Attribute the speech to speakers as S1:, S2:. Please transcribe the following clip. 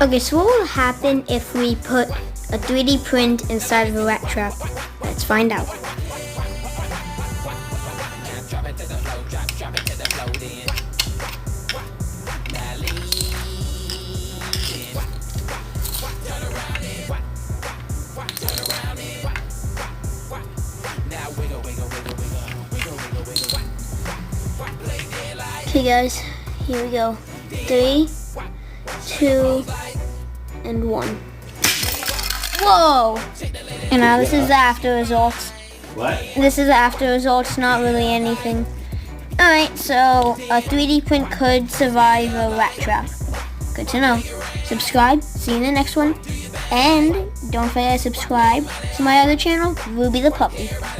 S1: Okay, so what will happen if we put a 3D print inside of a rat trap? Let's find out. Okay guys, here we go. 3, 2, and 1. Whoa! And now this is the after results.
S2: What?
S1: This is the after results, not really anything. Alright, so a 3D print could survive a rat trap. Good to know. Subscribe, see you in the next one. And don't forget to subscribe to my other channel, Ruby the Puppy.